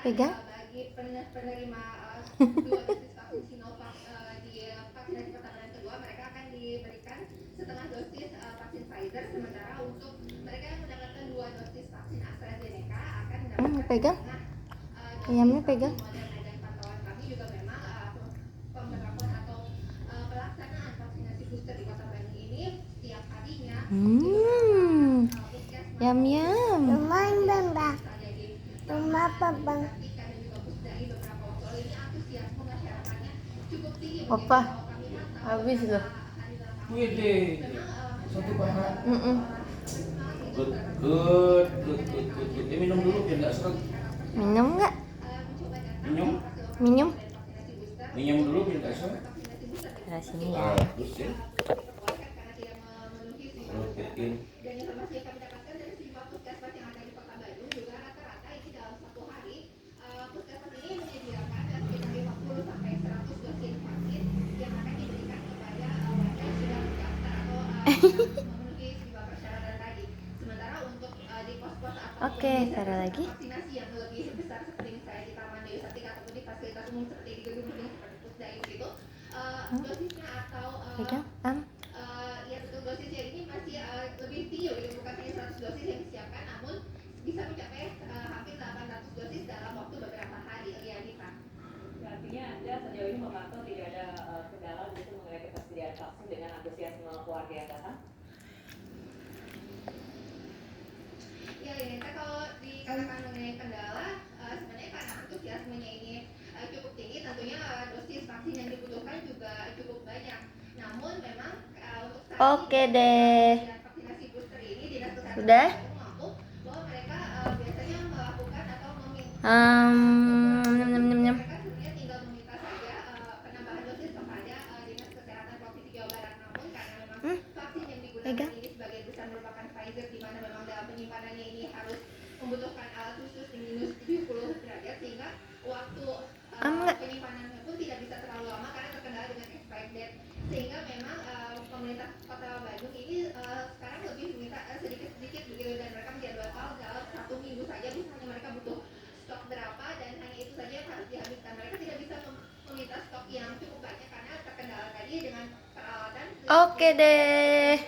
Pegang. Bagi penerima dua dosis vaksin Sinovac di vaksinasi pertama dan kedua, mereka akan diberikan setengah dosis vaksin Pfizer, sementara untuk mereka yang mendapatkan 2 dosis vaksin AstraZeneca akan mendapatkan Pegang. setengah Ayamnya dosis pegang. vaksin Moderna. Dan pantauan kami juga memang pemberlakuan atau pelaksanaan vaksinasi booster di Kota Bandung ini setiap harinya Yum yum. Lumayan bang dah. Rumah apa bang? Opa, habis loh. Wih, satu bahan. Good. Minum dulu biar nggak seret. Minum nggak? Minum Minum. dulu biar nggak seret. Nah, sini ya. Terus ya. Roketin. Dan informasi yang kami dapatkan dari sejumlah puskesmas yang ada di Kota Bandung juga rata-rata ini dalam satu hari puskesmas ini menyediakan sekitar 50 sampai 100 dosis vaksin yang akan diberikan kepada warga yang sudah mendaftar atau memenuhi sejumlah persyaratan tadi. Sementara untuk di pos-pos atau Oke, taruh lagi. vaksinasi yang lebih besar seperti misalnya di Taman Dewi Sartika ataupun di fasilitas umum seperti di gedung-gedung seperti Pusdai itu, dosisnya atau Pegang. ya betul, dosisnya ini masih lebih tinggi, gitu. Bukan hanya 100 dosis yang disiapkan, namun bisa mencapai hampir 800 dosis dalam waktu beberapa hari. Ya, Nita. Artinya Anda sejauh ini memantau tidak ada kendala begitu mengenai ketersediaan vaksin dengan antusiasme keluarga yang datang? Ya, Nita, kalau dikatakan mengenai kendala, sebenarnya karena antusiasmenya ini cukup tinggi, tentunya dosis vaksin yang dibutuhkan juga cukup banyak. Namun memang untuk Oke deh. vaksinasi booster ini Dinas Kesehatan Sudah? mengaku bahwa mereka biasanya melakukan atau meminta mereka sebenarnya tinggal meminta saja penambahan dosis kepada Dinas Kesehatan Provinsi Jawa Barat. Namun karena memang vaksin yang digunakan ini sebagai besar merupakan Pfizer, di mana memang dalam penyimpanannya ini harus membutuhkan alat khusus di minus 70 derajat, sehingga waktu penyimpanannya pun tidak bisa terlalu lama karena terkendala dengan expired date. Sehingga memang pemerintah Kota Bandung ini sekarang lebih meminta sedikit-sedikit begitu, dan mereka menjadwalkan dalam 1 minggu saja misalnya mereka butuh stok berapa, dan hanya itu saja yang harus dihabiskan. Mereka tidak bisa meminta stok yang cukup banyak karena terkendala tadi dengan peralatan. Oke deh.